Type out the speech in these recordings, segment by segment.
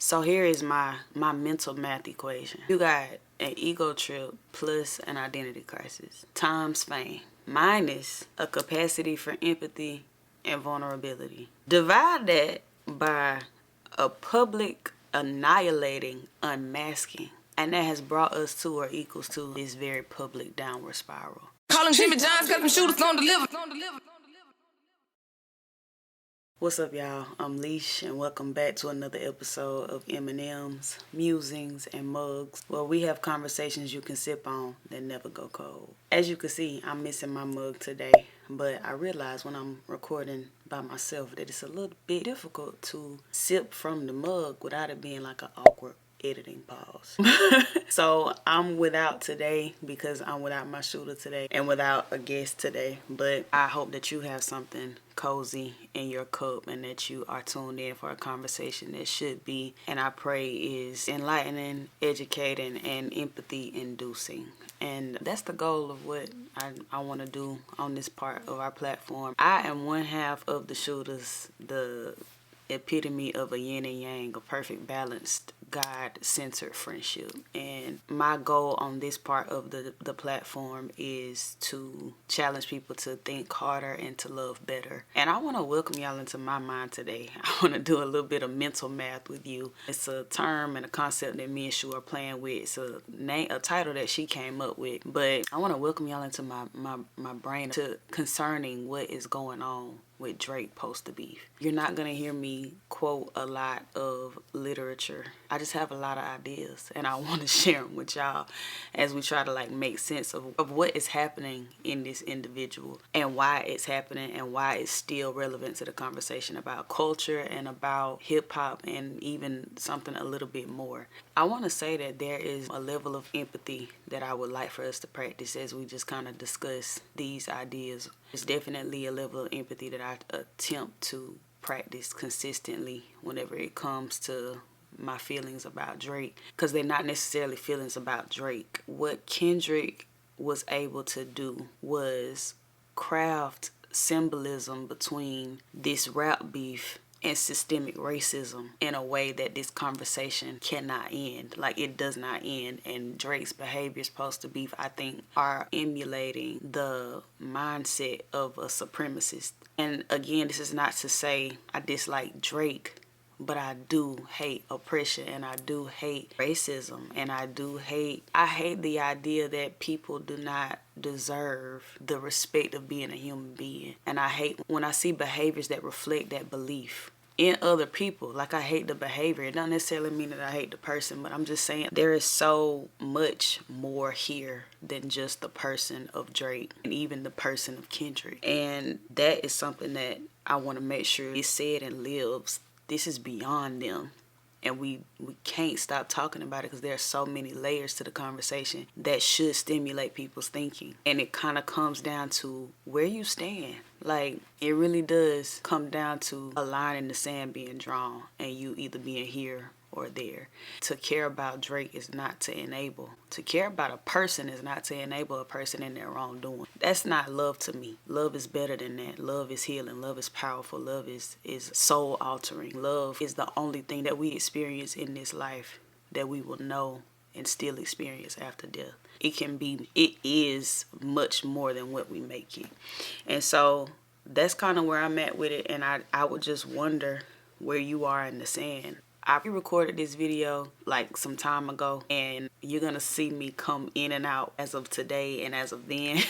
So here is my mental math equation. You got an ego trip plus an identity crisis times fame minus a capacity for empathy and vulnerability. Divide that by a public annihilating unmasking, and that has brought us to or equals to this very public downward spiral. Calling Jaimsss got them Shootas on deliver. What's up, y'all? I'm LYSH, and welcome back to another episode of M&Ms, Musings, and Mugs, where we have conversations you can sip on that never go cold. As you can see, I'm missing my mug today, but I realize when I'm recording by myself that it's a little bit difficult to sip from the mug without it being like an awkward editing pause. So I'm without today because I'm without my shooter today and without a guest today, but I hope that you have something cozy in your cup and that you are tuned in for a conversation that should be, and I pray is enlightening, educating, and empathy inducing. And that's the goal of what I want to do on this part of our platform. I am one half of the Shootas, the epitome of a yin and yang, a perfect balanced God-centered friendship. And my goal on this part of the platform is to challenge people to think harder and to love better. And I want to welcome y'all into my mind today. I want to do a little bit of mental math with you. It's a term and a concept that me and Shu are playing with. It's a title that she came up with. But I want to welcome y'all into my brain concerning what is going on with Drake post the beef. You're not gonna hear me quote a lot of literature. I just have a lot of ideas and I want to share them with y'all as we try to make sense of what is happening in this individual and why it's happening and why it's still relevant to the conversation about culture and about hip hop and even something a little bit more. I want to say that there is a level of empathy that I would like for us to practice as we just kind of discuss these ideas. It's definitely a level of empathy that I attempt to practice consistently whenever it comes to my feelings about Drake, because they're not necessarily feelings about Drake. What Kendrick was able to do was craft symbolism between this rap beef and systemic racism in a way that this conversation cannot end. It does not end. And Drake's behaviors post the beef, I think, are emulating the mindset of a supremacist. And again, this is not to say I dislike Drake, but I do hate oppression and I do hate racism and I hate the idea that people do not deserve the respect of being a human being. And I hate when I see behaviors that reflect that belief in other people. I hate the behavior. It doesn't necessarily mean that I hate the person, but I'm just saying there is so much more here than just the person of Drake and even the person of Kendrick. And that is something that I want to make sure is said and lives. This is beyond them. And we can't stop talking about it because there are so many layers to the conversation that should stimulate people's thinking. And it kind of comes down to where you stand. It really does come down to a line in the sand being drawn and you either being here or there. To care about Drake is not to enable. To care about a person is not to enable a person in their wrongdoing. That's not love to me. Love is better than that. Love is healing. Love is powerful. Love is soul altering. Love is the only thing that we experience in this life that we will know and still experience after death. It is much more than what we make it. And so that's kind of where I'm at with it. And I would just wonder where you are in the sand. I recorded this video some time ago, and you're gonna see me come in and out as of today and as of then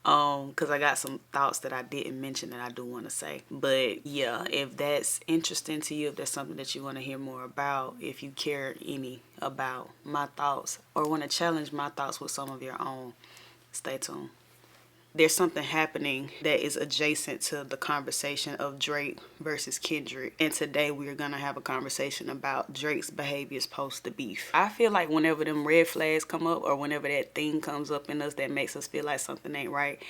because I got some thoughts that I didn't mention that I do want to say. But yeah, if that's interesting to you, if that's something that you want to hear more about, if you care any about my thoughts or want to challenge my thoughts with some of your own, stay tuned. There's something happening that is adjacent to the conversation of Drake versus Kendrick. And today we're going to have a conversation about Drake's behaviors post the beef. I feel like whenever them red flags come up or whenever that thing comes up in us that makes us feel like something ain't right,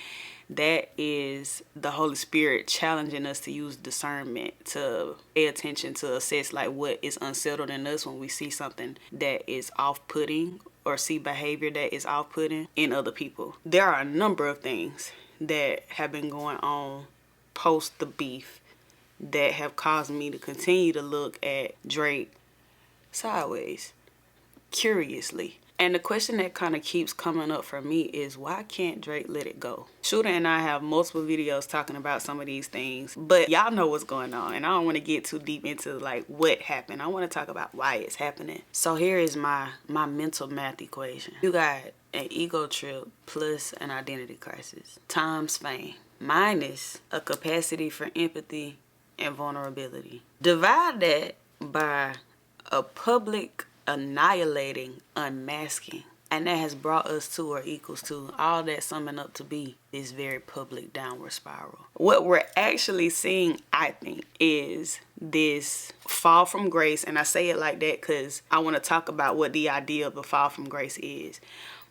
that is the Holy Spirit challenging us to use discernment, to pay attention, to assess what is unsettled in us when we see something that is off-putting or see behavior that is off-putting in other people. There are a number of things that have been going on post the beef that have caused me to continue to look at Drake sideways, curiously. And the question that kind of keeps coming up for me is, why can't Drake let it go? Shooter and I have multiple videos talking about some of these things, but y'all know what's going on, and I don't want to get too deep into like what happened. I want to talk about why it's happening. So here is my mental math equation. You got an ego trip plus an identity crisis times fame minus a capacity for empathy and vulnerability. Divide that by a public annihilating unmasking, and that has brought us to or equals to all that summing up to be this very public downward spiral. What we're actually seeing, I think, is this fall from grace, and I say it like that because I want to talk about what the idea of a fall from grace is.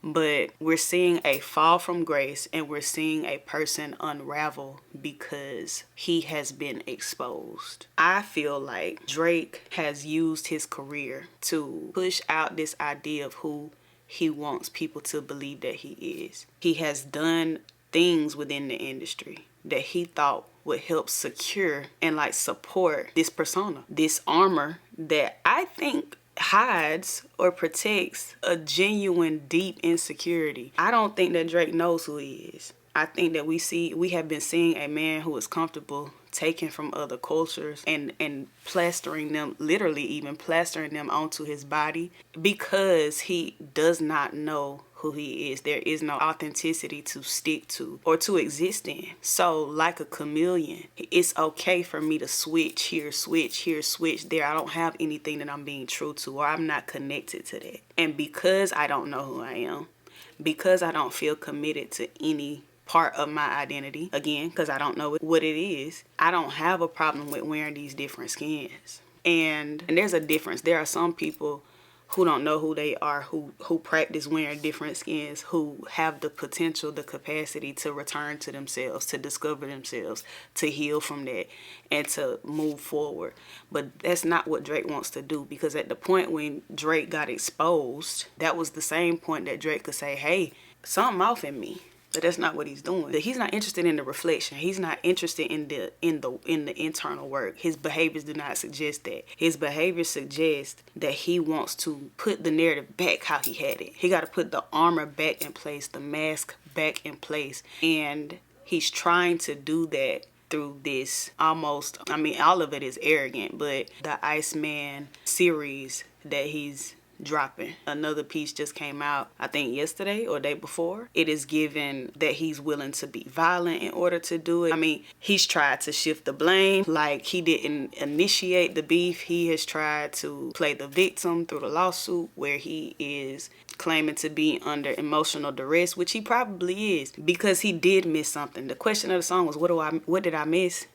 But we're seeing a fall from grace, and we're seeing a person unravel because he has been exposed. I feel like Drake has used his career to push out this idea of who he wants people to believe that he is. He has done things within the industry that he thought would help secure and like support this persona, this armor that I think hides or protects a genuine deep insecurity. I don't think that Drake knows who he is. I think that we have been seeing a man who is comfortable taking from other cultures and plastering them, literally even plastering them onto his body, because he does not know who he is. There is no authenticity to stick to or to exist in. So like a chameleon, it's okay for me to switch here, switch here, switch there. I don't have anything that I'm being true to, or I'm not connected to that. And because I don't know who I am, because I don't feel committed to any part of my identity, again, because I don't know what it is, I don't have a problem with wearing these different skins. And there's a difference. There are some people who don't know who they are, who practice wearing different skins, who have the potential, the capacity to return to themselves, to discover themselves, to heal from that, and to move forward. But that's not what Drake wants to do, because at the point when Drake got exposed, that was the same point that Drake could say, hey, something off in me. But that's not what he's doing. He's not interested in the reflection. He's not interested in the internal work. His behaviors do not suggest that. His behaviors suggest that he wants to put the narrative back how he had it. He got to put the armor back in place, the mask back in place. And he's trying to do that through this almost, I mean, all of it is arrogant, but the Iceman series that he's dropping. Another piece just came out, I think yesterday or day before. It is given that he's willing to be violent in order to do it. I mean, he's tried to shift the blame, like he didn't initiate the beef. He has tried to play the victim through the lawsuit, where he is claiming to be under emotional duress, which he probably is, because he did miss something. The question of the song was, what did I miss?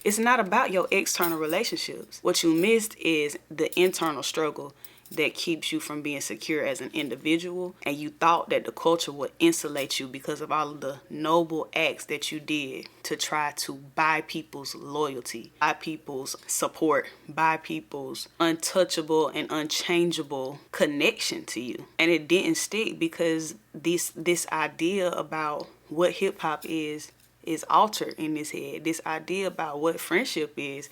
It's not about your external relationships. What you missed is the internal struggle that keeps you from being secure as an individual, and you thought that the culture would insulate you because of all of the noble acts that you did to try to buy people's loyalty, buy people's support, buy people's untouchable and unchangeable connection to you. And it didn't stick because this idea about what hip-hop is altered in his head. This idea about what friendship is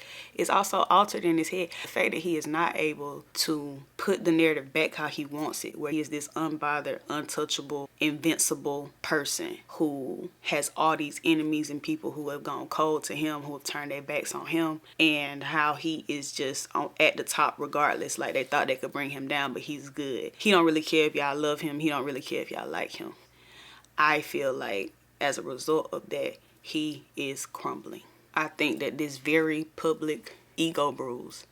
also altered in his head. The fact that he is not able to put the narrative back how he wants it, where he is this unbothered, untouchable, invincible person who has all these enemies and people who have gone cold to him, who have turned their backs on him, and how he is just at the top regardless. Like they thought they could bring him down, but he's good. He don't really care if y'all love him. He don't really care if y'all like him. I feel like as a result of that, he is crumbling. I think that this very public ego bruise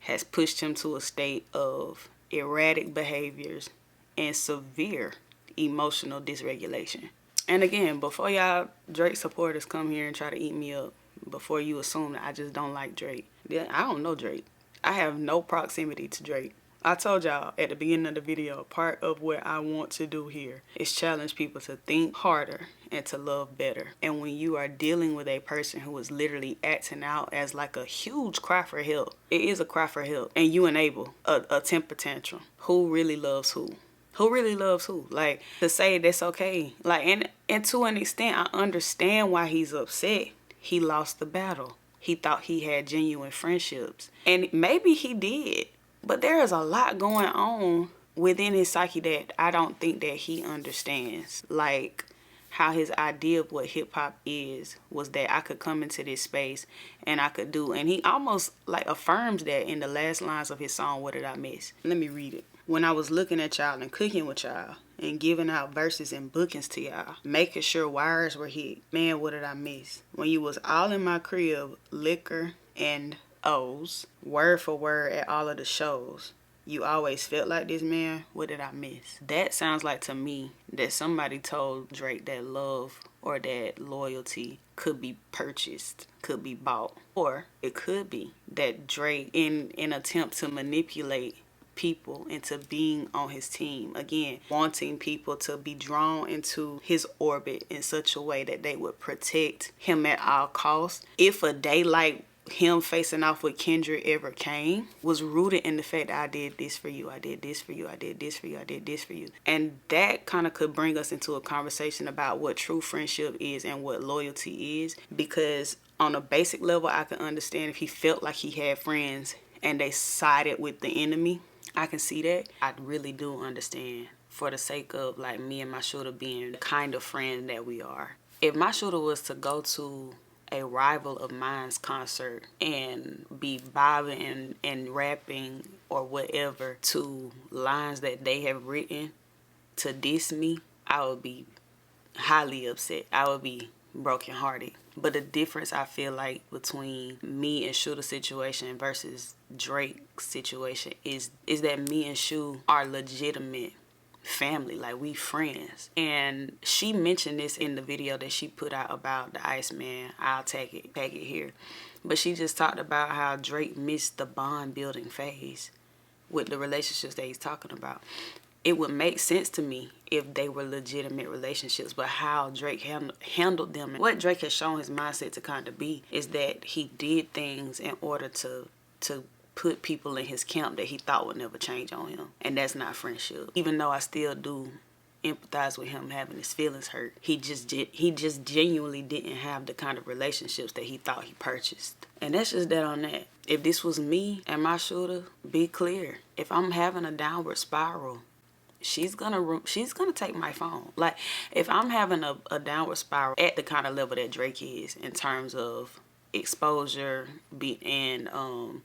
has pushed him to a state of erratic behaviors and severe emotional dysregulation. And again, before y'all Drake supporters come here and try to eat me up, before you assume that I just don't like Drake, I don't know Drake. I have no proximity to Drake. I told y'all at the beginning of the video, part of what I want to do here is challenge people to think harder and to love better. And when you are dealing with a person who is literally acting out as like a huge cry for help, it is a cry for help, and you enable a temper tantrum. Who really loves who? Who really loves who? Like, to say that's okay. Like, and to an extent, I understand why he's upset. He lost the battle. He thought he had genuine friendships. And maybe he did. But there is a lot going on within his psyche that I don't think that he understands. Like how his idea of what hip hop is was that I could come into this space and I could do, and he almost like affirms that in the last lines of his song, What Did I Miss? Let me read it. When I was looking at y'all and cooking with y'all and giving out verses and bookings to y'all, making sure wires were hit, man, what did I miss? When you was all in my crib, liquor and O's, word for word at all of the shows. You always felt like this, man. What did I miss? That sounds like to me that somebody told Drake that love or that loyalty could be purchased, could be bought. Or it could be that Drake, in an attempt to manipulate people into being on his team, again, wanting people to be drawn into his orbit in such a way that they would protect him at all costs. If a day like him facing off with Kendrick ever came, was rooted in the fact that I did this for you, I did this for you, I did this for you, I did this for you. And that kind of could bring us into a conversation about what true friendship is and what loyalty is. Because on a basic level, I can understand if he felt like he had friends and they sided with the enemy. I can see that. I really do understand, for the sake of like me and my shooter being the kind of friend that we are. If my shooter was to go to a rival of mine's concert and be bobbing and rapping or whatever to lines that they have written to diss me, I would be highly upset. I would be brokenhearted. But the difference I feel like between me and Shoota's situation versus Drake's situation is that me and Shoe are legitimate family, like we friends. And she mentioned this in the video that she put out about the Iceman. I'll tag it here. But she just talked about how Drake missed the bond building phase with the relationships that he's talking about. It would make sense to me if they were legitimate relationships, but how Drake handled them and what Drake has shown his mindset to kind of be is that he did things in order to put people in his camp that he thought would never change on him. And that's not friendship. Even though I still do empathize with him having his feelings hurt, he just genuinely didn't have the kind of relationships that he thought he purchased. And that's just that on that. If this was me and my shooter, be clear. If I'm having a downward spiral, she's gonna take my phone. Like, if I'm having a downward spiral at the kind of level that Drake is in terms of exposure and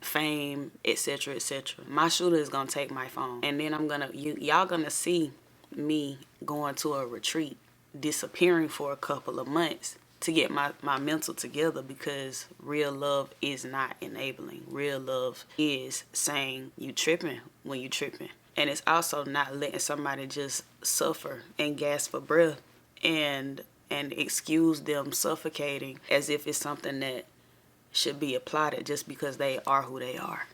fame, etc., my shooter is gonna take my phone, and then y'all gonna see me going to a retreat, disappearing for a couple of months to get my mental together, because real love is not enabling. Real love is saying you tripping when you tripping. And it's also not letting somebody just suffer and gasp for breath and excuse them suffocating as if it's something that should be applauded just because they are who they are.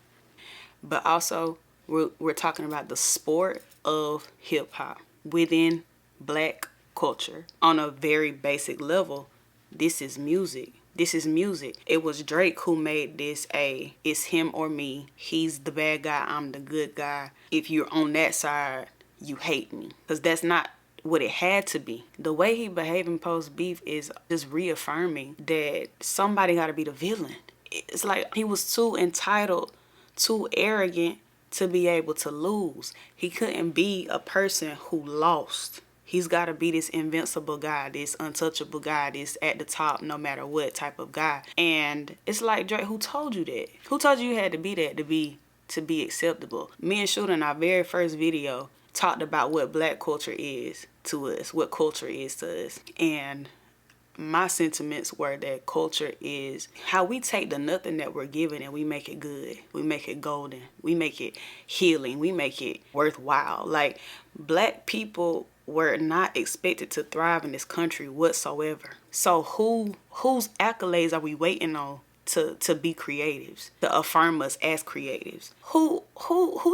But also, we're talking about the sport of hip-hop within black culture. On a very basic level, this is music. This is music. It was Drake who made this it's him or me. He's the bad guy, I'm the good guy. If you're on that side, you hate me. Because that's not what it had to be. The way he behaved in post beef is just reaffirming that somebody got to be the villain. It's like he was too entitled, too arrogant to be able to lose. He couldn't be a person who lost. He's got to be this invincible guy, this untouchable guy, this at the top no matter what type of guy. And it's like, Drake, who told you that? Who told you had to be that to be acceptable? Me and Shooter in our very first video talked about what black culture is to us, what culture is to us. And my sentiments were that culture is how we take the nothing that we're given and we make it good. We make it golden. We make it healing. We make it worthwhile. Like, black people were not expected to thrive in this country whatsoever. So whose accolades are we waiting on to be creatives, to affirm us as creatives? Who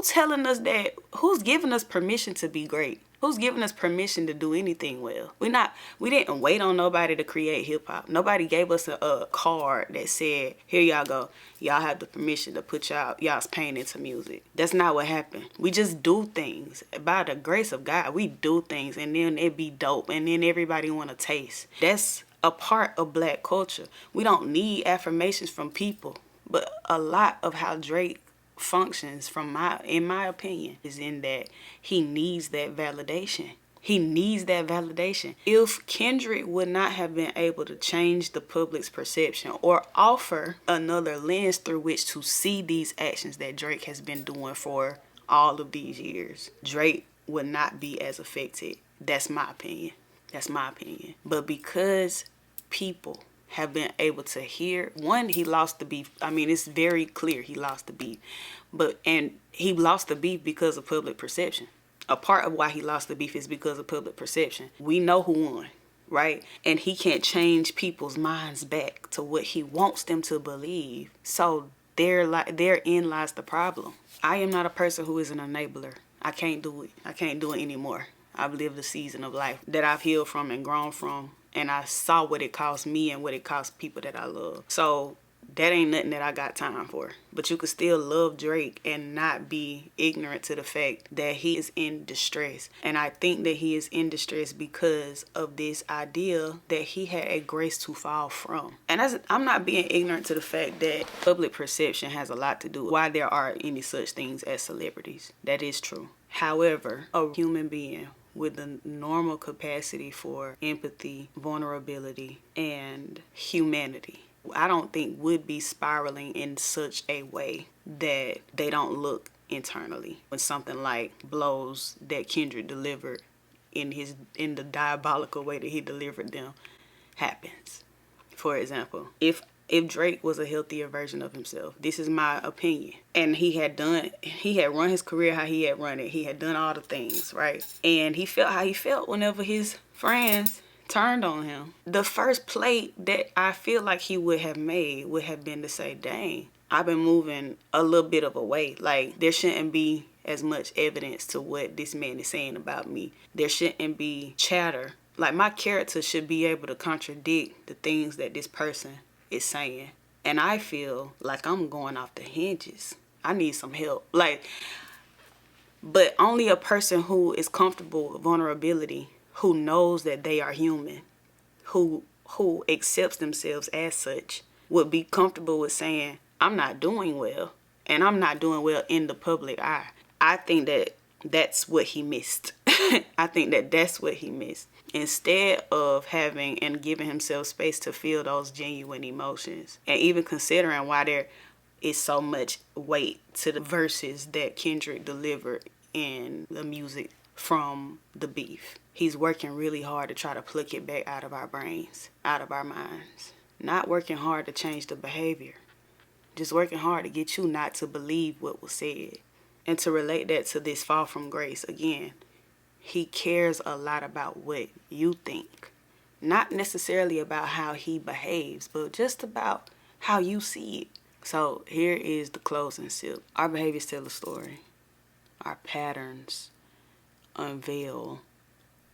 telling us that? Who's giving us permission to be great? Who's giving us permission to do anything well? We didn't wait on nobody to create hip hop. Nobody gave us a card that said, here y'all go. Y'all have the permission to put y'all's pain into music. That's not what happened. We just do things. By the grace of God, we do things and then it be dope and then everybody want to taste. That's a part of black culture. We don't need affirmations from people. But a lot of how Drake functions in my opinion is in that he needs that validation. He needs that validation. If Kendrick would not have been able to change the public's perception or offer another lens through which to see these actions that Drake has been doing for all of these years, Drake would not be as affected. That's my opinion. That's my opinion. But because people have been able to hear, one, he lost the beef. I mean, it's very clear he lost the beef. And he lost the beef because of public perception. A part of why he lost the beef is because of public perception. We know who won, right? And he can't change people's minds back to what he wants them to believe. So therein lies the problem. I am not a person who is an enabler. I can't do it. I can't do it anymore. I've lived a season of life that I've healed from and grown from, and I saw what it cost me and what it cost people that I love. So that ain't nothing that I got time for. But you could still love Drake and not be ignorant to the fact that he is in distress. And I think that he is in distress because of this idea that he had a grace to fall from. And I'm not being ignorant to the fact that public perception has a lot to do with why there are any such things as celebrities. That is true. However, a human being with the normal capacity for empathy, vulnerability, and humanity, I don't think would be spiraling in such a way that they don't look internally when something like blows that Kendrick delivered in the diabolical way that he delivered them happens. For example, if Drake was a healthier version of himself, this is my opinion, and he had run his career how he had run it, he had done all the things, right? And he felt how he felt whenever his friends turned on him. The first plate that I feel like he would have made would have been to say, dang, I've been moving a little bit of a way. Like, there shouldn't be as much evidence to what this man is saying about me. There shouldn't be chatter. Like, my character should be able to contradict the things that this person is saying. And I feel like I'm going off the hinges. I need some help. But only a person who is comfortable with vulnerability, who knows that they are human, who accepts themselves as such, would be comfortable with saying, I'm not doing well, and I'm not doing well in the public eye. I think that that's what he missed. I think that that's what he missed. Instead of having and giving himself space to feel those genuine emotions, and even considering why there is so much weight to the verses that Kendrick delivered in the music from the beef. He's working really hard to try to pluck it back out of our brains, out of our minds. Not working hard to change the behavior. Just working hard to get you not to believe what was said. And to relate that to this fall from grace, again, he cares a lot about what you think. Not necessarily about how he behaves, but just about how you see it. So here is the closing sip. Our behaviors tell a story. Our patterns unveil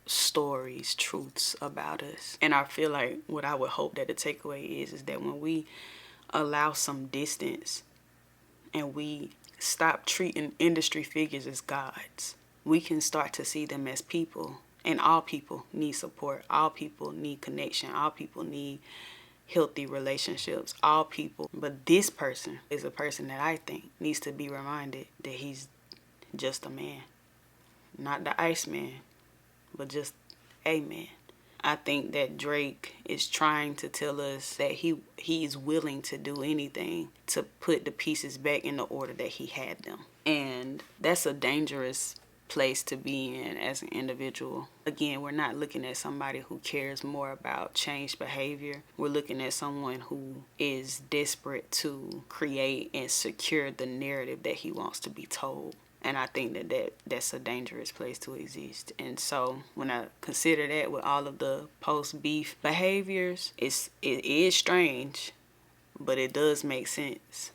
stories, truths about us. And I feel like what I would hope that the takeaway is that when we allow some distance and we stop treating industry figures as gods, we can start to see them as people. And all people need support. All people need connection. All people need healthy relationships. All people. But this person is a person that I think needs to be reminded that he's just a man. Not the Iceman, but just a man. I think that Drake is trying to tell us that he is willing to do anything to put the pieces back in the order that he had them. And that's a dangerous place to be in as an individual. Again, we're not looking at somebody who cares more about change behavior. We're looking at someone who is desperate to create and secure the narrative that he wants to be told. And I think that's a dangerous place to exist. And so when I consider that with all of the post-beef behaviors, it is strange, but it does make sense.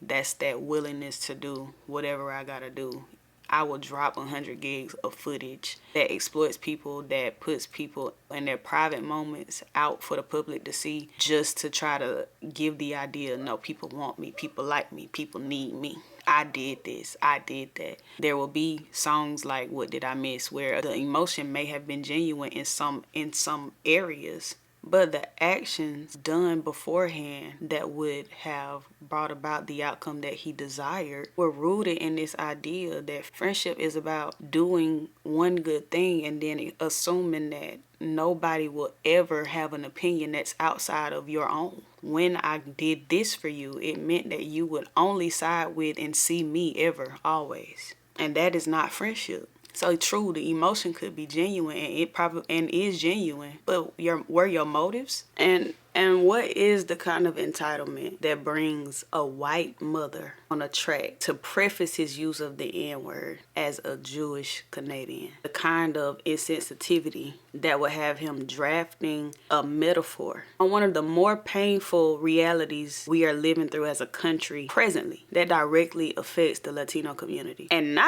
That's that willingness to do whatever I gotta do. I will drop 100 gigs of footage that exploits people, that puts people in their private moments out for the public to see, just to try to give the idea, no, people want me, people like me, people need me. I did this, I did that. There will be songs like What Did I Miss, where the emotion may have been genuine in some areas, but the actions done beforehand that would have brought about the outcome that he desired were rooted in this idea that friendship is about doing one good thing and then assuming that nobody will ever have an opinion that's outside of your own. When I did this for you, it meant that you would only side with and see me ever, always. And that is not friendship. So true, the emotion could be genuine, and it probably and is genuine, but were your motives? And what is the kind of entitlement that brings a white mother on a track to preface his use of the N-word as a Jewish Canadian? The kind of insensitivity that would have him drafting a metaphor on one of the more painful realities we are living through as a country presently that directly affects the Latino community. And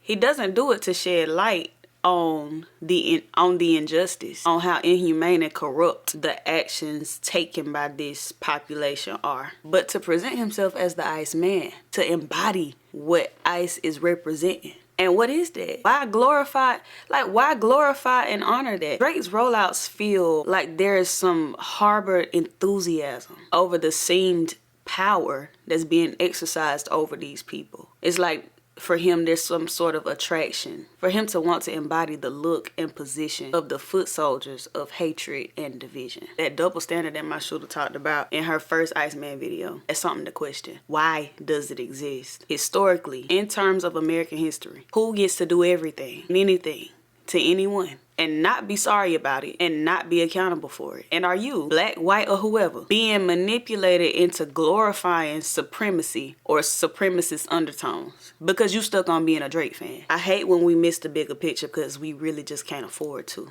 he doesn't do it to shed light on the injustice, on how inhumane and corrupt the actions taken by this population are, but to present himself as the ICE man, to embody what ICE is representing. And what is that? Why glorify and honor that? Drake's rollouts feel like there is some harbored enthusiasm over the seemed power that's being exercised over these people. It's like, for him, there's some sort of attraction. For him to want to embody the look and position of the foot soldiers of hatred and division. That double standard that my shooter talked about in her first Iceman video. That's something to question. Why does it exist? Historically, in terms of American history, who gets to do everything and anything to anyone and not be sorry about it and not be accountable for it? And are you, black, white, or whoever, being manipulated into glorifying supremacy or supremacist undertones because you stuck on being a Drake fan? I hate when we miss the bigger picture because we really just can't afford to.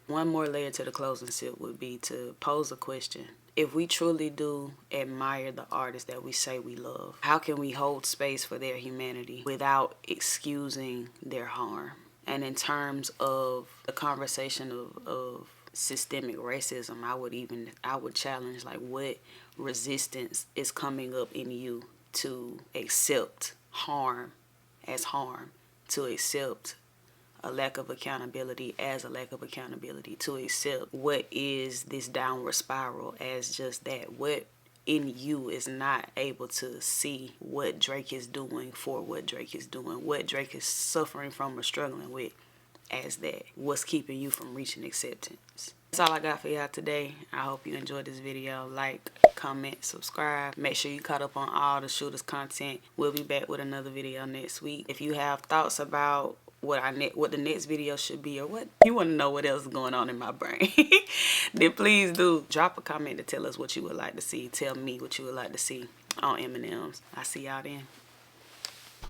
One more layer to the closing sip would be to pose a question. If we truly do admire the artists that we say we love, how can we hold space for their humanity without excusing their harm? And in terms of the conversation of systemic racism, I would challenge, like, what resistance is coming up in you to accept harm as harm, to accept a lack of accountability as a lack of accountability, to accept what is this downward spiral as just that. What in you is not able to see what Drake is doing for what Drake is doing, what Drake is suffering from or struggling with as that. What's keeping you from reaching acceptance? That's all I got for y'all today. I hope you enjoyed this video. Like, comment, subscribe. Make sure you caught up on all the Shootas content. We'll be back with another video next week. If you have thoughts about what the next video should be, or what you want to know what else is going on in my brain, then please do drop a comment to tell us what you would like to see. Tell me what you would like to see on M&Ms. I see y'all then.